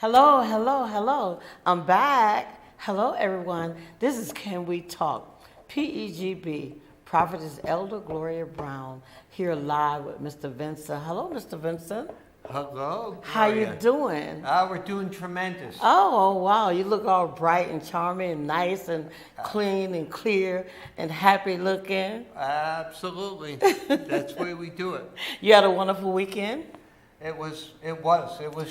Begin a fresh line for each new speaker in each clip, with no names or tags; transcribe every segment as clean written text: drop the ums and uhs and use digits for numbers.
Hello, hello, hello. I'm back. Hello, everyone. This is Can We Talk? PEGB, Prophetess Elder Gloria Brown, here live with Mr. Vincent. Hello, Mr. Vincent.
Hello,
How you
Gloria.
doing?
We're doing tremendous.
Oh, wow. You look all bright and charming and nice and clean and clear and happy looking.
Absolutely. That's the way we do it.
You had a wonderful weekend?
It was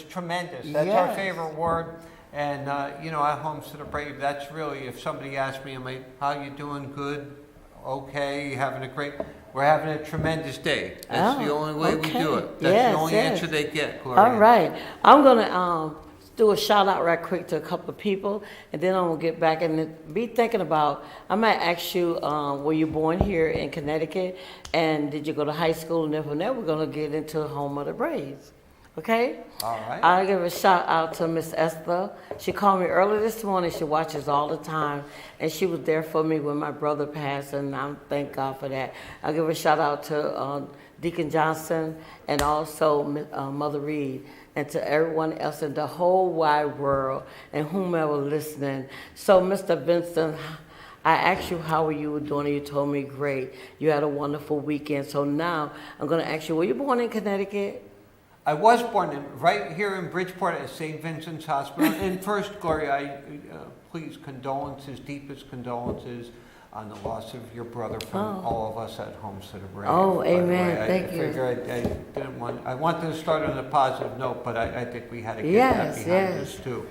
tremendous. That's our
Yes.
favorite word. And, at Homestead of Brave, that's really, if somebody asks me, how you doing? Good? Okay? We're having a tremendous day. That's the only way we do it. That's
Yes,
the only
yes.
answer they get, Gloria.
All right. I'm going to do a shout out right quick to a couple of people, and then I'm going to get back and be thinking about. I might ask you, were you born here in Connecticut, and did you go to high school? And then from there, we're going to get into Home of the Braves. Okay?
All right.
I'll give a shout out to Miss Esther. She called me early this morning. She watches all the time, and she was there for me when my brother passed, and I thank God for that. I'll give a shout out to Deacon Johnson and also Mother Reed, and to everyone else in the whole wide world and whomever listening. So, Mr. Vincent, I asked you how you were doing, and you told me great. You had a wonderful weekend. So now I'm going to ask you, were you born in Connecticut?
I was born right here in Bridgeport at St. Vincent's Hospital. And first, Gloria, please deepest condolences on the loss of your brother from all of us at Homestead of Brave.
Oh, amen.
Thank
Thank you.
I wanted to start on a positive note, but I think we had to get that
Yes,
behind
yes.
us too.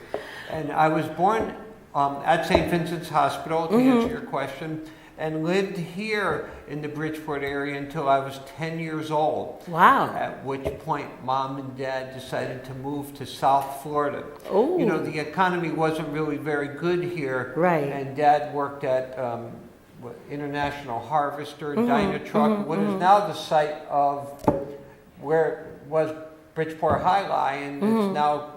And I was born at St. Vincent's Hospital, to answer your question, and lived here in the Bridgeport area until I was 10 years old.
Wow.
At which point, Mom and Dad decided to move to South Florida.
Oh.
The economy wasn't really very good here.
Right.
And Dad worked at International Harvester, Dynatruck, what is now the site of where was Bridgeport High Line, and it's now,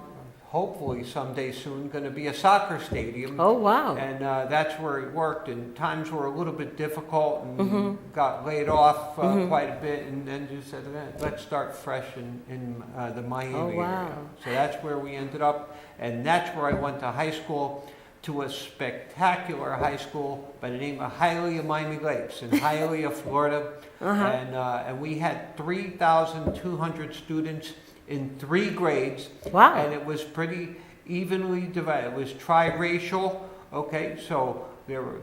hopefully someday soon, going to be a soccer stadium.
Oh, wow.
And that's where he worked, and times were a little bit difficult, and got laid off quite a bit, and then just said, let's start fresh in the Miami area. So that's where we ended up, and that's where I went to high school, to a spectacular high school by the name of Hialeah Miami Lakes in Hialeah, Florida. And we had 3,200 students in 3 grades.
Wow.
And it was pretty evenly divided. It was triracial, okay? So there were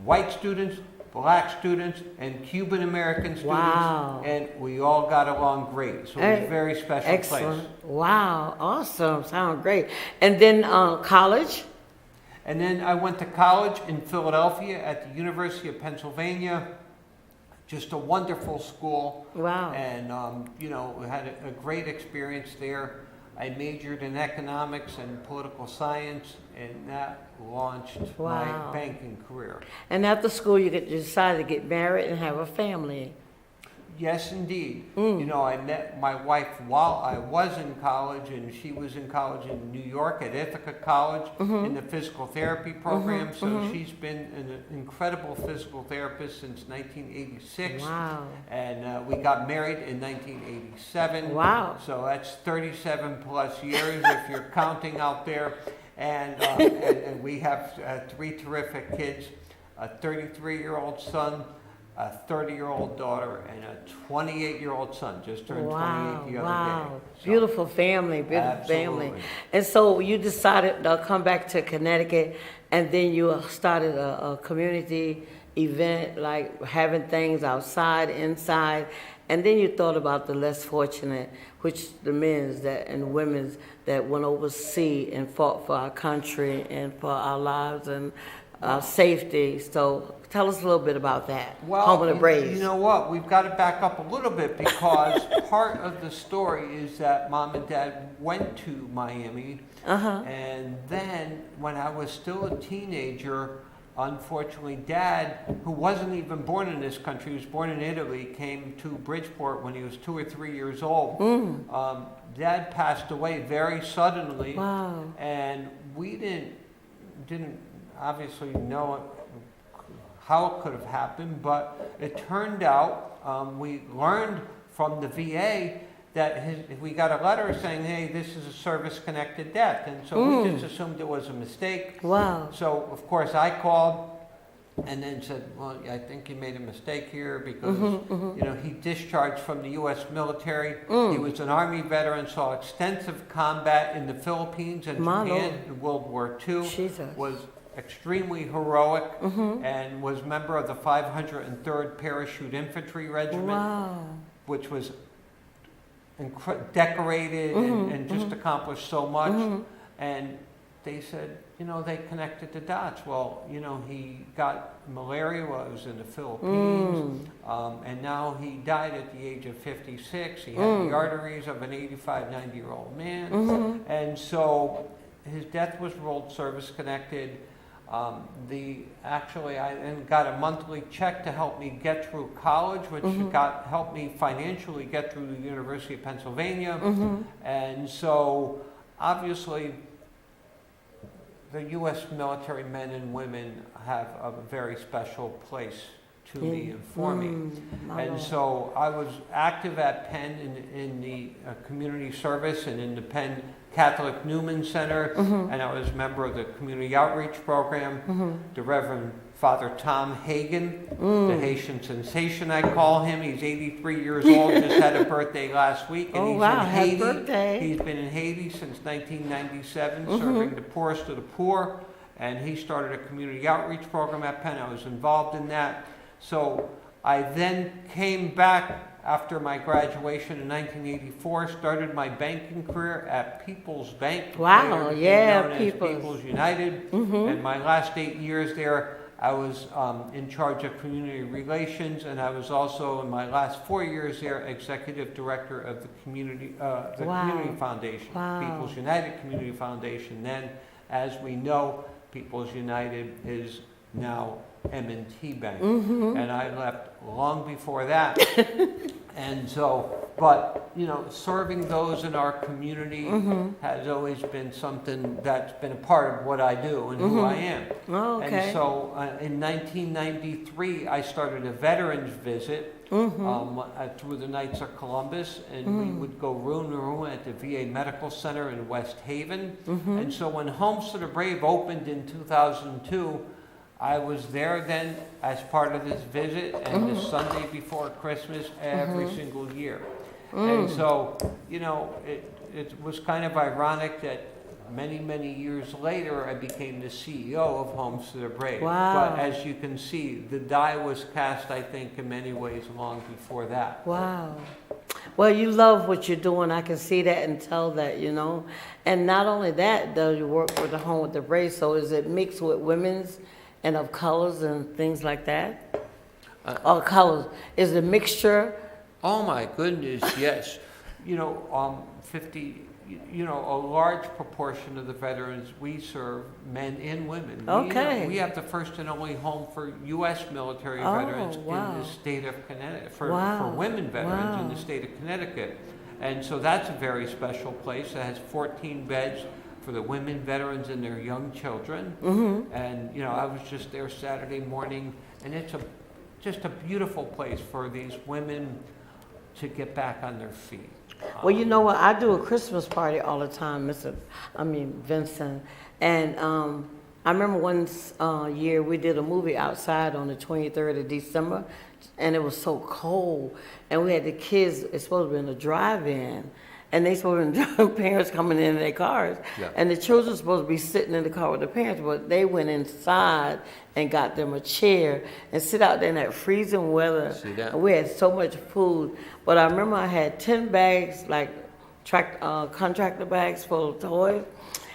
white students, black students, and Cuban American students.
Wow.
And we all got along great. So it was a very special
Excellent.
place.
Wow. Awesome. Sound great. And then college?
And then I went to college in Philadelphia at the University of Pennsylvania. Just a wonderful school.
Wow.
And, we had a great experience there. I majored in economics and political science, and that launched my banking career.
And after school, you decided to get married and have a family.
Yes, indeed. I met my wife while I was in college, and she was in college in New York at Ithaca College in the physical therapy program. So she's been an incredible physical therapist since 1986.
Wow.
And we got married in 1987.
Wow.
So that's 37 plus years if you're counting out there. And we have 3 terrific kids, a 33-year-old son, a 30-year-old daughter, and a 28-year-old son. Just turned 28 the other day. So,
Beautiful family, beautiful family. And so you decided to come back to Connecticut, and then you started a community event, like having things outside, inside, and then you thought about the less fortunate, which the men's and women's that went overseas and fought for our country and for our lives and our safety. So tell us a little bit about that.
Well,
Home of the Braves.
You know what? We've got to back up a little bit, because part of the story is that Mom and Dad went to Miami. And then when I was still a teenager, unfortunately, Dad, who wasn't even born in this country, he was born in Italy, came to Bridgeport when he was 2 or 3 years old. Dad passed away very suddenly.
Wow.
And we didn't obviously know how it could have happened, but it turned out, we learned from the VA that we got a letter saying, hey, this is a service-connected death. And so we just assumed it was a mistake.
Wow.
So, of course, I called and then said, well, I think you made a mistake here because, you know, he discharged from the U.S. military. He was an Army veteran, saw extensive combat in the Philippines and Japan in World War II.
Jesus.
Was extremely heroic and was member of the 503rd Parachute Infantry Regiment,
Wow.
which was decorated and just accomplished so much. And they said, you know, they connected the dots. Well, you know, he got malaria while he was in the Philippines, and now he died at the age of 56. He had the arteries of an 85, 90-year-old man. And so his death was rolled service-connected. I then got a monthly check to help me get through college, which helped me financially get through the University of Pennsylvania. And so, obviously, the U.S. military men and women have a very special place to me and for me. And so I was active at Penn in the community service and in the Penn Catholic Newman Center, and I was a member of the community outreach program. The Reverend Father Tom Hagen, the Haitian sensation I call him. He's 83 years old, just had a birthday last week, and he's in Haiti.
Happy birthday.
He's been in Haiti since 1997, serving the poorest of the poor, and he started a community outreach program at Penn. I was involved in that. So I then came back after my graduation in 1984, started my banking career at People's Bank.
Wow, yeah,
known as People's United. And my last 8 years there, I was in charge of community relations, and I was also, in my last 4 years there, executive director of the Community Foundation, People's United Community Foundation. Then, as we know, People's United is now M&T Bank, and I left long before that. And so, but, you know, serving those in our community has always been something that's been a part of what I do and who I am.
Oh, okay.
And so in 1993, I started a veterans visit through the Knights of Columbus, and we would go room to room at the VA Medical Center in West Haven. And so when Homes for the Brave opened in 2002, I was there then as part of this visit, and the Sunday before Christmas every single year. And so, you know, it was kind of ironic that many, many years later I became the CEO of Homes for the Brave.
Wow.
But as you can see, the die was cast, I think, in many ways long before that.
Wow. Well, you love what you're doing. I can see that and tell that, you know. And not only that, though, you work with the Home with the Brave, so is it mixed with women's and of colors and things like that? Or colors. Is it a mixture?
Oh my goodness, yes. You know, a large proportion of the veterans we serve, men and women.
Okay.
We have the first and only home for U.S. military veterans in the state of Connecticut, for women veterans in the state of Connecticut. And so that's a very special place. It has 14 beds for the women veterans and their young children. And, you know, I was just there Saturday morning, and it's just a beautiful place for these women to get back on their feet.
Well, you know what? I do a Christmas party all the time, Vincent. And I remember one year we did a movie outside on the 23rd of December, and it was so cold. And we had the kids, it's supposed to be in a drive-in, and they supposed to be parents coming in their cars. Yeah. And the children were supposed to be sitting in the car with the parents, but they went inside and got them a chair and sit out there in that freezing weather.
See that?
And we had so much food. But I remember I had 10 bags, like contractor bags full of toys.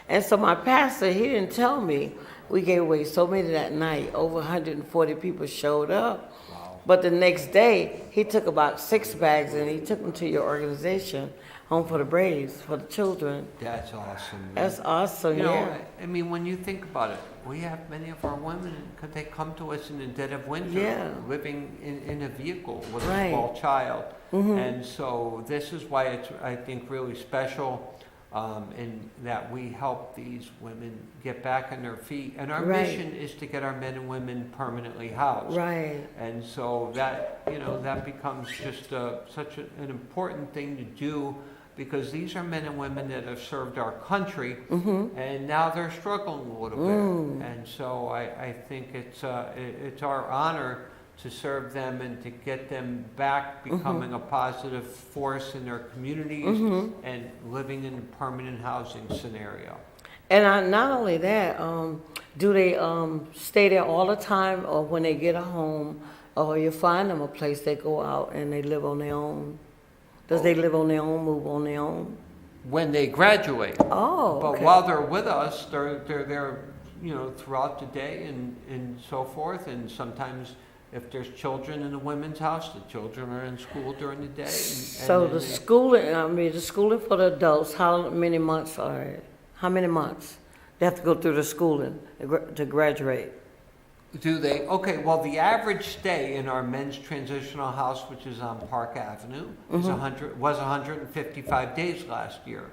And so my pastor, he didn't tell me. We gave away so many that night. Over 140 people showed up. Wow. But the next day, he took about 6 bags and he took them to your organization, Home for the Braves, for the children.
That's awesome. Man.
That's awesome,
you know,
yeah.
I mean, when you think about it, we have many of our women, could they come to us in the dead of winter, living in a vehicle with a small child. And so this is why it's, I think, really special. and that we help these women get back on their feet. And our
Right.
mission is to get our men and women permanently housed.
Right.
And so that, that becomes just an important thing to do, because these are men and women that have served our country, and now they're struggling a little bit. And so I think it's our honor to serve them and to get them back becoming a positive force in their communities and living in a permanent housing scenario.
And not only that, do they stay there all the time, or when they get a home, or you find them a place, they go out and they live on their own? Does they live on their own, move on their own?
When they graduate.
Oh,
But
okay.
while they're with us, they're there, throughout the day and so forth. And sometimes if there's children in the women's house, the children are in school during the day.
So the schooling for the adults, how many months are it? How many months? They have to go through the schooling to graduate.
Do they? Okay, well, the average stay in our men's transitional house, which is on Park Avenue, was 155 days last year.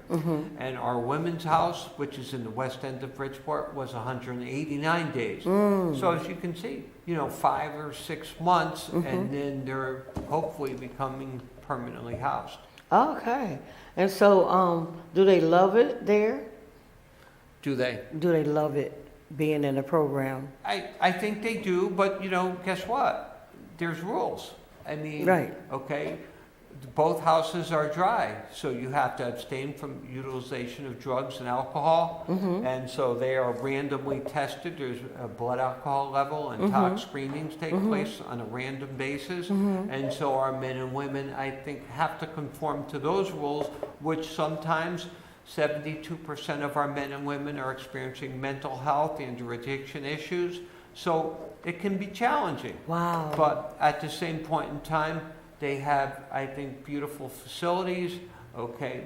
And our women's house, which is in the west end of Bridgeport, was 189 days. So as you can see, 5 or 6 months, and then they're hopefully becoming permanently housed.
Okay. And so, do they love it there?
Do they?
Do they love it being in the program?
I think they do, but guess what? There's rules. I mean,
Right.
Okay, both houses are dry, so you have to abstain from utilization of drugs and alcohol, and so they are randomly tested. There's a blood alcohol level and tox screenings take place on a random basis, and so our men and women, I think, have to conform to those rules, which sometimes 72% of our men and women are experiencing mental health and addiction issues. So it can be challenging.
Wow.
But at the same point in time, they have, I think, beautiful facilities. Okay,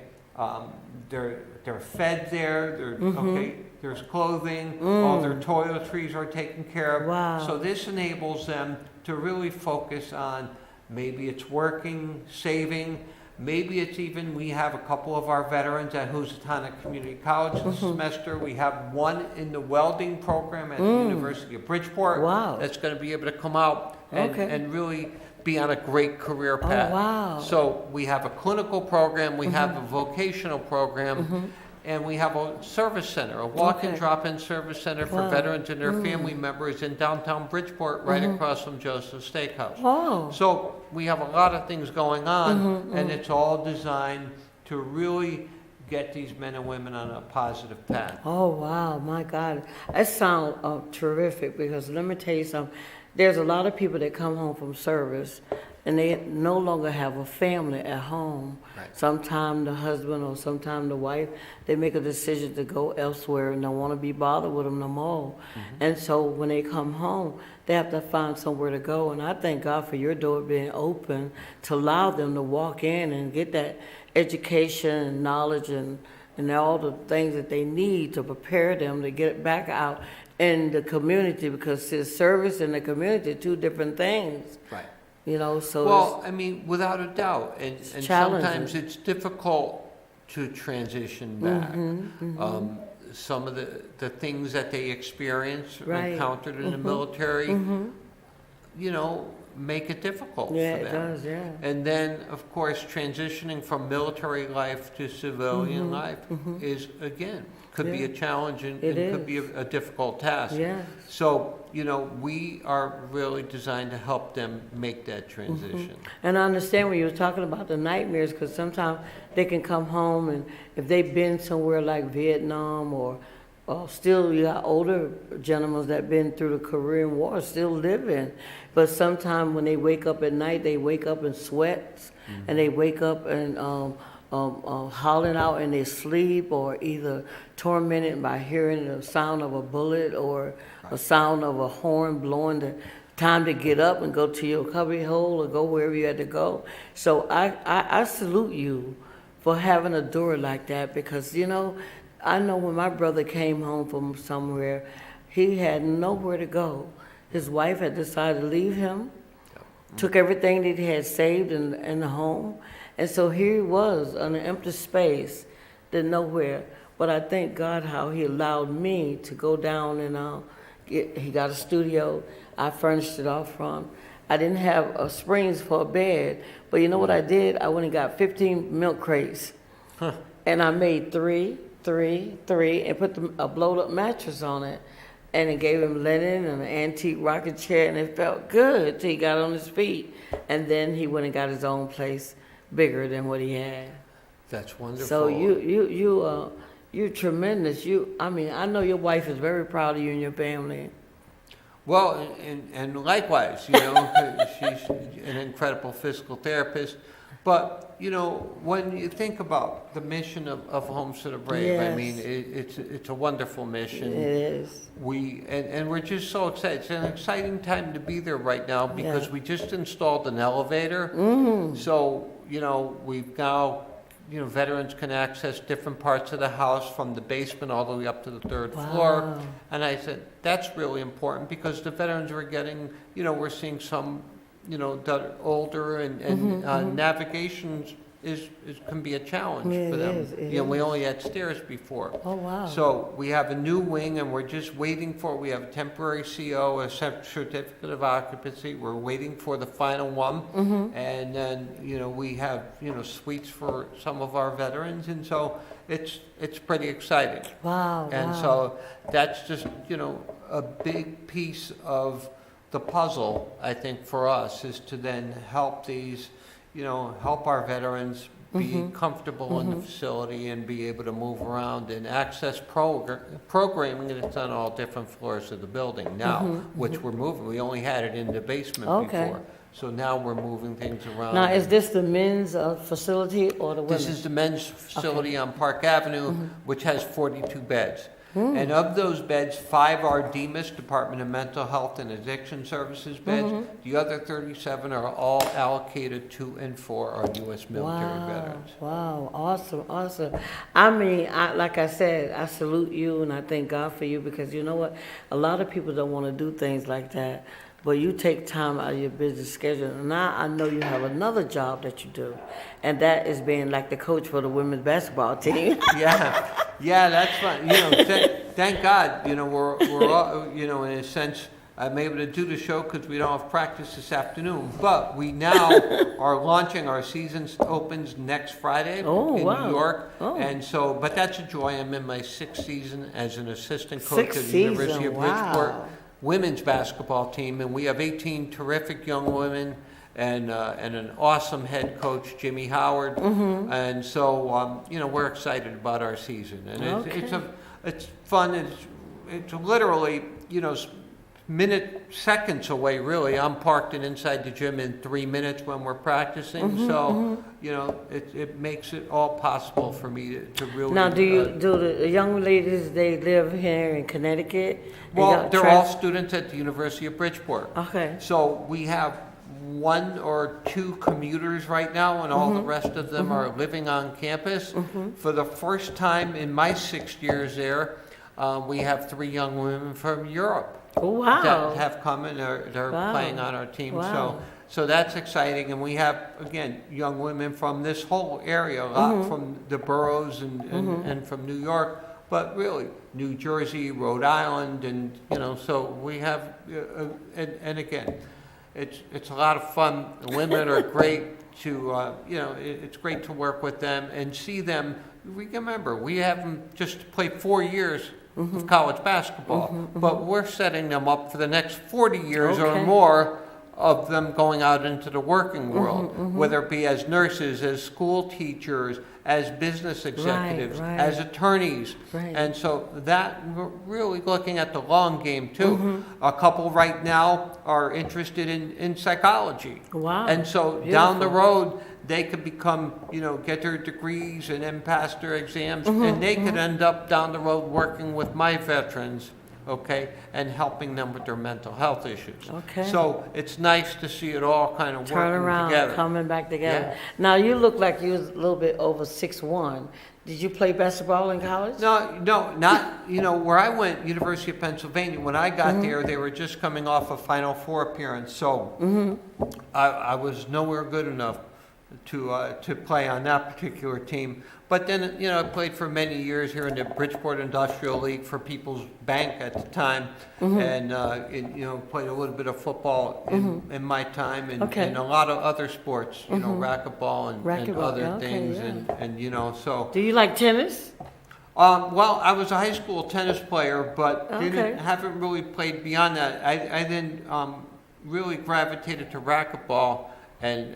they're fed there. Okay, there's clothing. All their toiletries are taken care of.
Wow.
So this enables them to really focus on, maybe it's working, saving. Maybe it's even, we have a couple of our veterans at Housatonic Community College this semester. We have one in the welding program at the University of Bridgeport.
Wow.
That's going to be able to come out
Okay.
and really be on a great career path.
wow.
So we have a clinical program, we have a vocational program, and we have a service center, a walk-in
Okay.
drop-in service center for
Wow.
veterans and their family members in downtown Bridgeport, right across from Joseph's Steakhouse.
Oh.
So we have a lot of things going on, and it's all designed to really get these men and women on a positive path.
Oh, wow, my God. That sounds terrific, because let me tell you something. There's a lot of people that come home from service and they no longer have a family at home.
Right.
Sometimes the husband or sometimes the wife, they make a decision to go elsewhere and don't want to be bothered with them no more. And so when they come home, they have to find somewhere to go. And I thank God for your door being open to allow them to walk in and get that education and knowledge and all the things that they need to prepare them to get back out in the community, because it's service and the community, two different things.
Right.
So
Well, I mean, without a doubt, and
challenging.
sometimes it's difficult to transition back. Some of the things that they experience or
Right.
encountered in the military, make it difficult
yeah,
for
it
them.
does, yeah.
And then, of course, transitioning from military life to civilian life is, again, could be
Yeah.
a challenge and
It
could be a difficult task.
Yeah.
So, we are really designed to help them make that transition.
And I understand when you were talking about the nightmares, because sometimes they can come home and if they've been somewhere like Vietnam or still you got older gentlemen that been through the Korean War still living. But sometimes when they wake up at night, they wake up in sweats and they wake up and howling out in their sleep, or either tormented by hearing the sound of a bullet or a sound of a horn blowing the time to get up and go to your cubby hole or go wherever you had to go. So I salute you for having a door like that, because, I know when my brother came home from somewhere, he had nowhere to go. His wife had decided to leave him, took everything that he had saved in the home, and so here he was on an empty space, than nowhere. But I thank God how He allowed me to go down and He got a studio. I furnished it all from. I didn't have springs for a bed, but you know what I did? I went and got 15 milk crates, and I made three, and put a blowed-up mattress on it, and it gave him linen and an antique rocking chair, and it felt good till he got on his feet. And then he went and got his own place bigger than what he had.
That's wonderful.
So you're tremendous. I know your wife is very proud of you and your family.
Well, and likewise, she's an incredible physical therapist. But, when you think about the mission of Homes for the Brave,
Yes.
I mean, it's a wonderful mission.
It is.
And we're just so excited. It's an exciting time to be there right now because we just installed an elevator.
Mm-hmm.
So, we've now, veterans can access different parts of the house from the basement all the way up to the third floor. And I said, that's really important because the veterans are getting, we're seeing some, that are older and navigation can be a challenge for them. We only had stairs before.
Oh, wow.
So we have a new wing and we're just waiting for, we have a temporary CO, a certificate of occupancy. We're waiting for the final one. And then, we have, suites for some of our veterans. And so it's pretty exciting.
Wow.
And so that's just, a big piece of the puzzle, I think, for us is to then help these, help our veterans be comfortable in the facility and be able to move around and access programming that's on all different floors of the building now, which we're moving. We only had it in the basement before. So now we're moving things around.
Now, is this the men's facility or the women's?
This is the men's facility on Park Avenue, which has 42 beds. And of those beds, 5 are DMIS, Department of Mental Health and Addiction Services beds. The other 37 are all allocated to and for our U.S. military veterans.
Wow, awesome. Like I said, I salute you and I thank God for you because you know what? A lot of people don't want to do things like that. But you take time out of your busy schedule. And now I know you have another job that you do, and that is being like the coach for the women's basketball team.
Yeah, that's fun. Thank God, we're all, in a sense, I'm able to do the show because we don't have practice this afternoon. But we now are launching, our season opens next Friday in New York. And so, but that's a joy. I'm in my 6th season as an assistant coach at the University of Bridgeport women's basketball team, and we have 18 terrific young women and an awesome head coach, Jimmy Howard. And so, we're excited about our season, and it's fun. It's literally, seconds away, really. I'm parked and inside the gym in 3 minutes when we're practicing. It makes it all possible for me to really.
Now, do the young ladies, they live here in Connecticut?
Well, they're all students at the University of Bridgeport.
Okay.
So we have 1 or 2 commuters right now, and all the rest of them are living on campus. For the first time in my 6 years there, we have 3 young women from Europe.
Oh, wow.
That have come and they're playing on our team.
Wow.
So that's exciting. And we have, again, young women from this whole area, a lot from the boroughs and from New York, but really New Jersey, Rhode Island, and, so we have, and again, it's a lot of fun. The women are great to, it's great to work with them and see them. Remember, we have them just play 4 years of college basketball, but we're setting them up for the next 40 years or more of them going out into the working world, whether it be as nurses, as school teachers, as business executives, as attorneys. And so that, we're really looking at the long game too. A couple right now are interested in psychology.
Wow.
And so down the road, they could become, get their degrees and then pass their exams, and they could end up down the road working with my veterans, and helping them with their mental health issues. So it's nice to see it all kind of
Turn
working
around,
together.
coming back together.
Yeah.
Now, you look like you was a little bit over 6'1". Did you play basketball in college?
No, not, where I went, University of Pennsylvania, when I got there, they were just coming off a Final Four appearance, so I was nowhere good enough to play on that particular team. But then, I played for many years here in the Bridgeport Industrial League for People's Bank at the time, and played a little bit of football in my time, and a lot of other sports, racquetball and other things, and so.
Do you like tennis?
Well, I was a high school tennis player, but haven't really played beyond that. I then really gravitated to racquetball, and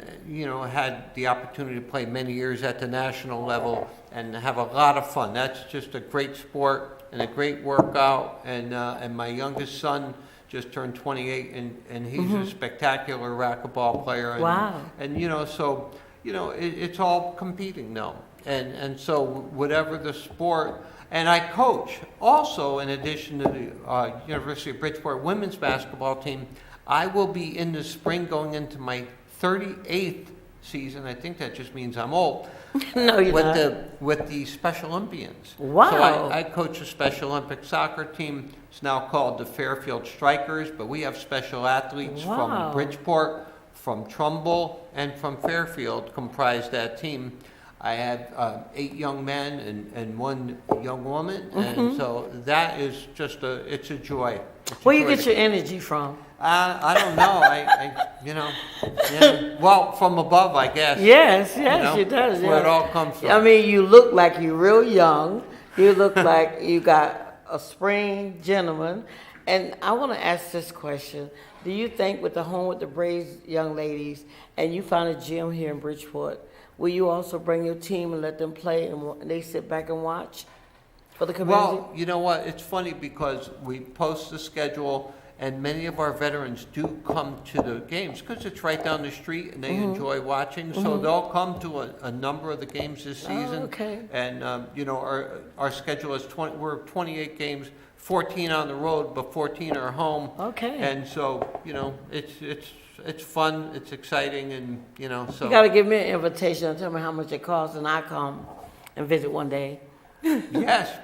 had the opportunity to play many years at the national level and have a lot of fun. That's just a great sport and a great workout. And my youngest son just turned 28, and he's a spectacular racquetball player. And,
wow!
And so it's all competing now. And so whatever the sport, and I coach also in addition to the University of Bridgeport women's basketball team. I will be in the spring going into my 38th season. I think that just means I'm old.
No, you're not.
With the Special Olympians.
Wow.
So I coach a Special Olympic soccer team. It's now called the Fairfield Strikers, but we have special athletes from Bridgeport, from Trumbull, and from Fairfield comprise that team. I have 8 young men and 1 young woman, and so that is just it's a joy.
Where you get your energy from?
I don't know. Well, from above, I guess.
Yes, it does.
Where it all comes from.
I mean, you look like you're real young. You look like you got a spring gentleman. And I want to ask this question. Do you think with the Home with the Braves young ladies, and you found a gym here in Bridgeport, will you also bring your team and let them play and they sit back and watch for the community?
Well, you know what? It's funny because we post the schedule, and many of our veterans do come to the games because it's right down the street and they enjoy watching. So they'll come to a number of the games this season.
Oh, okay.
And, our schedule is we're 28 games, 14 on the road, but 14 are home.
Okay.
And so, it's fun, it's exciting, and, so.
You got to give me an invitation and tell me how much it costs, and I'll come and visit one day.
Yes.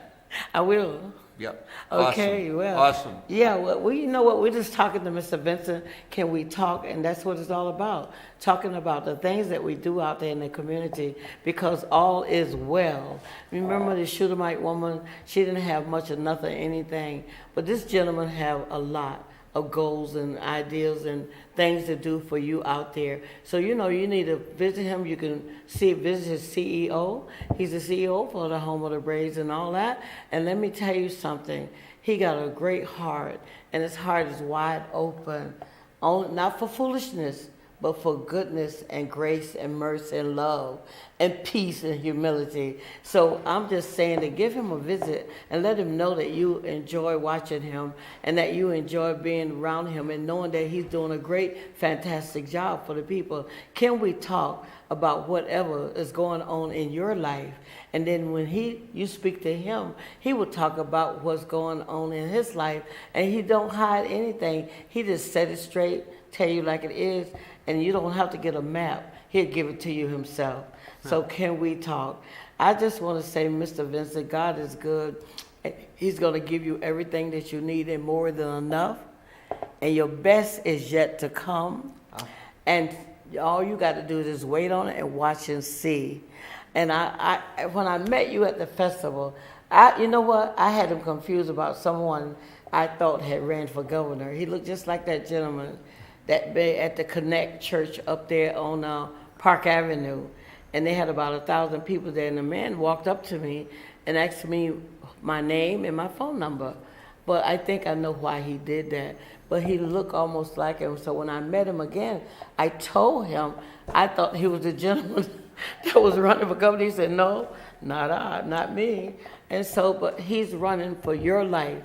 I will.
Yep.
Okay,
awesome.
well.
Awesome.
Yeah, well, you know what? We're just talking to Mr. Vincent. Can we talk? And that's what it's all about. Talking about the things that we do out there in the community, because all is well. Remember the Shunammite woman? She didn't have much of nothing, anything. But this gentleman have a lot of goals and ideas and things to do for you out there. So, you need to visit him. You can visit his CEO. He's the CEO for the Home of the Braves and all that. And let me tell you something. He got a great heart, and his heart is wide open, not for foolishness, but for goodness and grace and mercy and love and peace and humility. So I'm just saying to give him a visit and let him know that you enjoy watching him and that you enjoy being around him and knowing that he's doing a great, fantastic job for the people. Can we talk about whatever is going on in your life? And then when you speak to him, he will talk about what's going on in his life, and he don't hide anything. He just set it straight, tell you like it is, and you don't have to get a map. He'll give it to you himself. So can we talk? I just want to say, Mr. Vincent, God is good. He's going to give you everything that you need and more than enough. And your best is yet to come. And all you got to do is just wait on it and watch and see. And I when I met you at the festival, you know what? I had him confused about someone I thought had ran for governor. He looked just like that gentleman that at the Connect Church up there on Park Avenue. And they had about 1,000 people there. And the man walked up to me and asked me my name and my phone number. But I think I know why he did that. But he looked almost like him. So when I met him again, I told him I thought he was the gentleman that was running for governor. He said, no, not me. And so, but he's running for your life.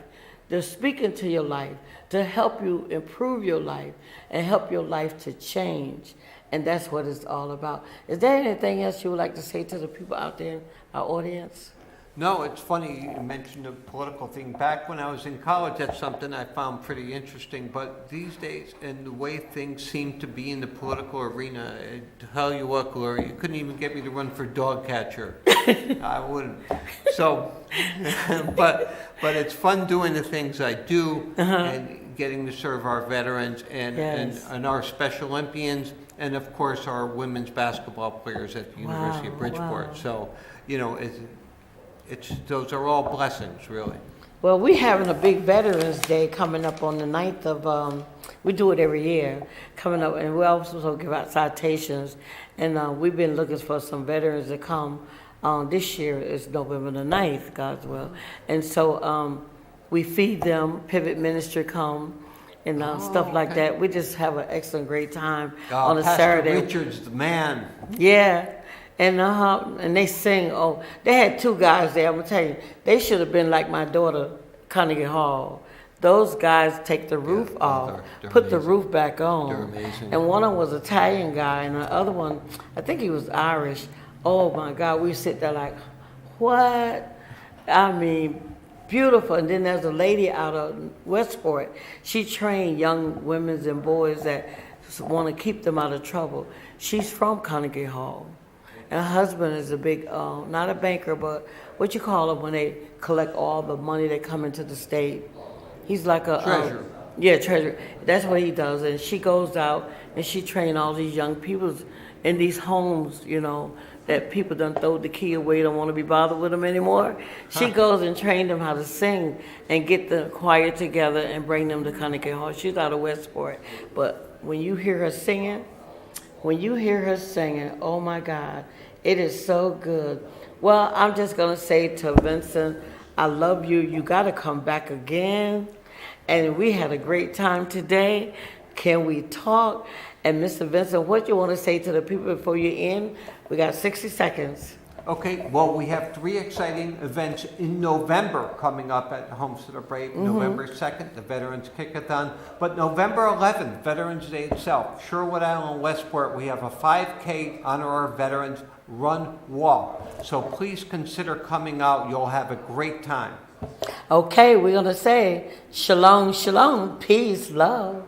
They're speaking to your life to help you improve your life and help your life to change. And that's what it's all about. Is there anything else you would like to say to the people out there in our audience?
No, it's funny you mentioned the political thing. Back when I was in college, that's something I found pretty interesting. But these days, and the way things seem to be in the political arena, to tell you what, Gloria, you couldn't even get me to run for dog catcher. I wouldn't. So, but it's fun doing the things I do and getting to serve our veterans
Yes.
and our Special Olympians, and of course our women's basketball players at the University of
Wow,
Bridgeport.
wow.
So, you know, it's those are all blessings, really.
Well, we having a big Veterans Day coming up on the 9th of, we do it every year, coming up, and we also give out citations. And we've been looking for some veterans to come. This year is November the 9th, God's will. And so we feed them, Pivot Ministry come, and stuff like
okay.
that. We just have an excellent, great time on a
Pastor
Saturday.
Richards, the man.
Yeah, and they sing. Oh, they had two guys there. I'm gonna tell you, they should have been like my daughter, Carnegie Hall. Those guys take the roof
oh,
off,
they're
put the
amazing.
roof back on.
They're amazing.
And one of them was an Italian guy, and the other one, I think he was Irish. Oh my God, we sit there like, what? I mean, beautiful. And then there's a lady out of Westport. She trained young women and boys that want to keep them out of trouble. She's from Carnegie Hall. And her husband is a big, not a banker, but what you call it when they collect all the money that come into the state. He's like a
Treasurer.
Yeah, treasurer. That's what he does. And she goes out and she trains all these young people in these homes, you know, that people done throw the key away, don't want to be bothered with them anymore. She goes and trains them how to sing and get the choir together and bring them to Carnegie Hall. She's out of Westport. But when you hear her singing, oh my God, it is so good. Well, I'm just going to say to Vincent, I love you. You got to come back again. And we had a great time today. Can we talk? And Mr. Vincent, what you want to say to the people before you end? We got 60 seconds.
Okay, well, we have 3 exciting events in November coming up at Homestead of Brave. November 2nd, the Veterans Kickathon. But November 11th, Veterans Day itself, Sherwood Island, Westport, we have a 5K Honor Our Veterans Run Walk. So please consider coming out. You'll have a great time.
Okay, we're going to say shalom, shalom, peace, love.